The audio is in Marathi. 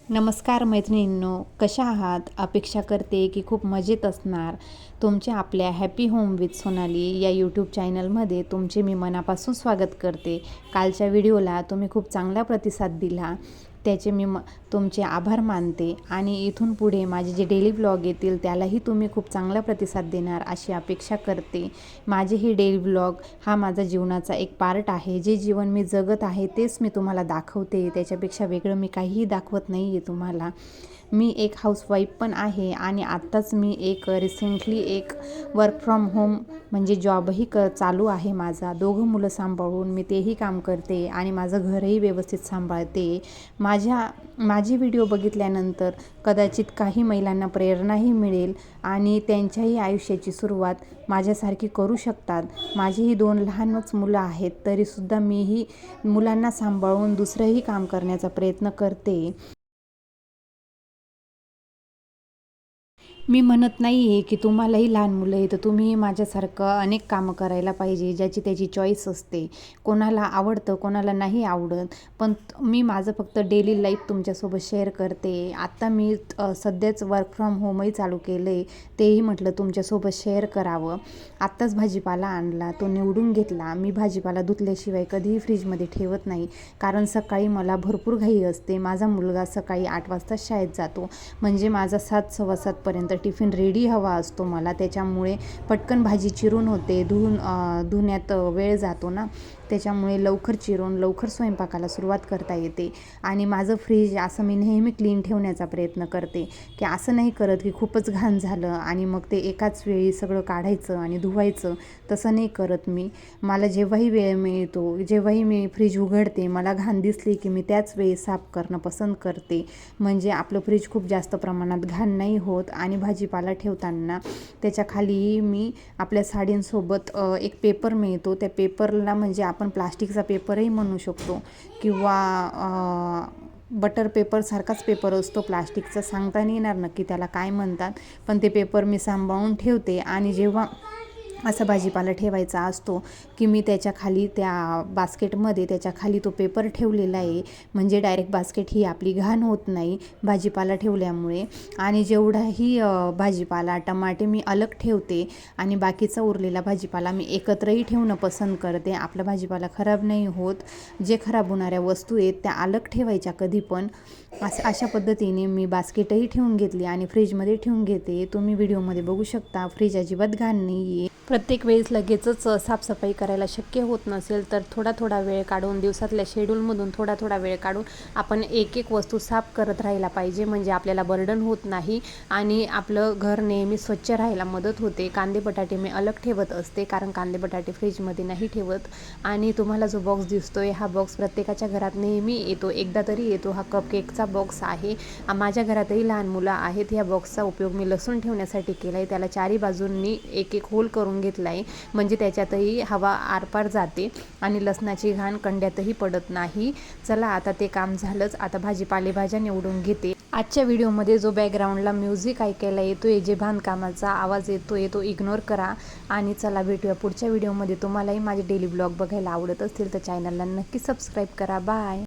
नमस्कार मैत्रिणींनो, कशा आहात? अपेक्षा करते की खूप मजेत असणार. तुमच्या आपल्या हॅपी होम विथ सोनाली या यूट्यूब चॅनलमध्ये तुमचे मी मनापासून स्वागत करते. कालच्या व्हिडिओला तुम्ही खूप चांगला प्रतिसाद दिला, त्याचे मी तुमचे आभार मानते आणि इथून पुढे माझे जे डेली ब्लॉग येतील त्यालाही तुम्ही खूप चांगला प्रतिसाद देणार अशी अपेक्षा करते. माझे हे डेली ब्लॉग हा माझा जीवनाचा एक पार्ट आहे. जे जीवन मी जगत आहे तेच मी तुम्हाला दाखवते, त्याच्यापेक्षा वेगळं मी काहीही दाखवत नाही आहे तुम्हाला. मी एक हाऊसवाईफ पण आहे आणि आत्ताच मी रिसेंटली एक वर्क फ्रॉम होम म्हणजे जॉबही चालू आहे माझा. 2 मुलं सांभाळून मी तेही काम करते आणि माझं घरही व्यवस्थित सांभाळते. माझे व्हिडिओ बघितल्यानंतर कदाचित काही महिलांना प्रेरणाही मिळेल आणि त्यांच्याही आयुष्याची सुरुवात माझ्यासारखी करू शकतात. माझीही 2 लहानच मुलं आहेत, तरीसुद्धा मीही मुलांना सांभाळून दुसरंही काम करण्याचा प्रयत्न करते. मी म्हणत नाही आहे की तुम्हालाही लहान मुलं आहे तर तुम्ही माझ्यासारखं अनेक कामं करायला पाहिजे. ज्याची त्याची चॉईस असते. कोणाला आवडतं, कोणाला नाही आवडत. पण मी माझं फक्त डेली लाईफ तुमच्यासोबत शेअर करते. आत्ता मी सध्याच वर्क फ्रॉम होमही चालू केलं आहे, तेही म्हटलं तुमच्यासोबत शेअर करावं. आत्ताच भाजीपाला आणला, तो निवडून घेतला. मी भाजीपाला धुतल्याशिवाय कधीही फ्रीजमध्ये ठेवत नाही, कारण सकाळी मला भरपूर घाई असते. माझा मुलगा सकाळी 8 वाजता शाळेत जातो, म्हणजे माझा 7 सव्वा 7 पर्यंत टिफिन रेडी हवा असतो मला. त्याच्यामुळे पटकन भाजी चिरून होते, धुण्यात वेळ जातो ना, त्याच्यामुळे लवकर चिरून लवकर स्वयंपाकाला सुरुवात करता येते. आणि माझं फ्रीज असं मी नेहमी क्लीन ठेवण्याचा प्रयत्न करते, की असं नाही करत की खूपच घाण झालं आणि मग ते एकाच वेळी सगळं काढायचं आणि धुवायचं. तसं नाही करत मी. मला जेव्हाही वेळ मिळतो, जेव्हाही मी फ्रीज उघडते, मला घाण दिसली की मी त्याच वेळी साफ करणं पसंत करते. म्हणजे आपलं फ्रीज खूप जास्त प्रमाणात घाण नाही होत. आणि भाजीपाला ठेवताना त्याच्या खाली मी आपल्या साडींसोबत एक पेपर मिळतो, त्या पेपरला म्हणजे आपण प्लास्टिकचा पेपरही म्हणू शकतो किंवा बटर पेपरसारखाच पेपर असतो प्लास्टिकचा, सांगता नाही येणार नक्की त्याला काय म्हणतात. पण ते पेपर मी सांभाळून ठेवते. आणि जेव्हा असा भाजीपाला ठेवायचा असतो की मी त्याच्या खाली त्या बास्केटमध्ये त्याच्या खाली तो पेपर ठेवलेला आहे, म्हणजे डायरेक्ट बास्केट ही आपली घाण होत नाही भाजीपाला ठेवल्यामुळे. आणि जेवढाही भाजीपाला टमाटे मी अलग ठेवते आणि बाकीचा उरलेला भाजीपाला मी एकत्रही ठेवणं पसंत करते. आपला भाजीपाला खराब नाही होत. जे खराब होणाऱ्या वस्तू आहेत त्या अलग ठेवायच्या कधी पण. अशा पद्धतीने मी बास्केटही ठेवून घेतली आणि फ्रीजमध्ये ठेवून घेते. तुम्ही व्हिडिओमध्ये बघू शकता फ्रीज अजिबात घाण नाही आहे. प्रत्येक वेळेस लगेचच साफसफाई करायला शक्य होत नसेल तर थोडा वेळ काढून, दिवसातल्या शेड्यूलमधून थोडा वेळ काढून आपण एक वस्तू साफ करत राहायला पाहिजे, म्हणजे आपल्याला बर्डन होत नाही आणि आपलं घर नेहमी स्वच्छ राहायला मदत होते. कांदे बटाटे मी अलग ठेवत असते, कारण कांदे बटाटे फ्रीजमध्ये नाही ठेवत. आणि तुम्हाला जो बॉक्स दिसतोय हा बॉक्स प्रत्येकाच्या घरात नेहमी येतो, एकदा तरी येतो. हा कपकेकचा बॉक्स आहे. माझ्या घरातही लहान मुलं आहेत. ह्या बॉक्सचा उपयोग मी लसूण ठेवण्यासाठी केला आहे. त्याला चारी बाजूंनी एक होल करून घेतला आहे, म्हणजे त्याच्यातही हवा आरपार जाते आणि लसणाची घाण कंड्यातही पडत नाही. चला आता ते काम झालंच. आता पालेभाज्या निवडून घेते. आजच्या व्हिडिओमध्ये जो बॅकग्राऊंडला म्युझिक ऐकायला येतोय, जे बांधकामाचा आवाज येतोय, तो इग्नोर करा. आणि चला भेटूया पुढच्या व्हिडिओमध्ये. तुम्हालाही माझे डेली ब्लॉग बघायला आवडत असतील तर चॅनलला नक्की सबस्क्राईब करा. बाय.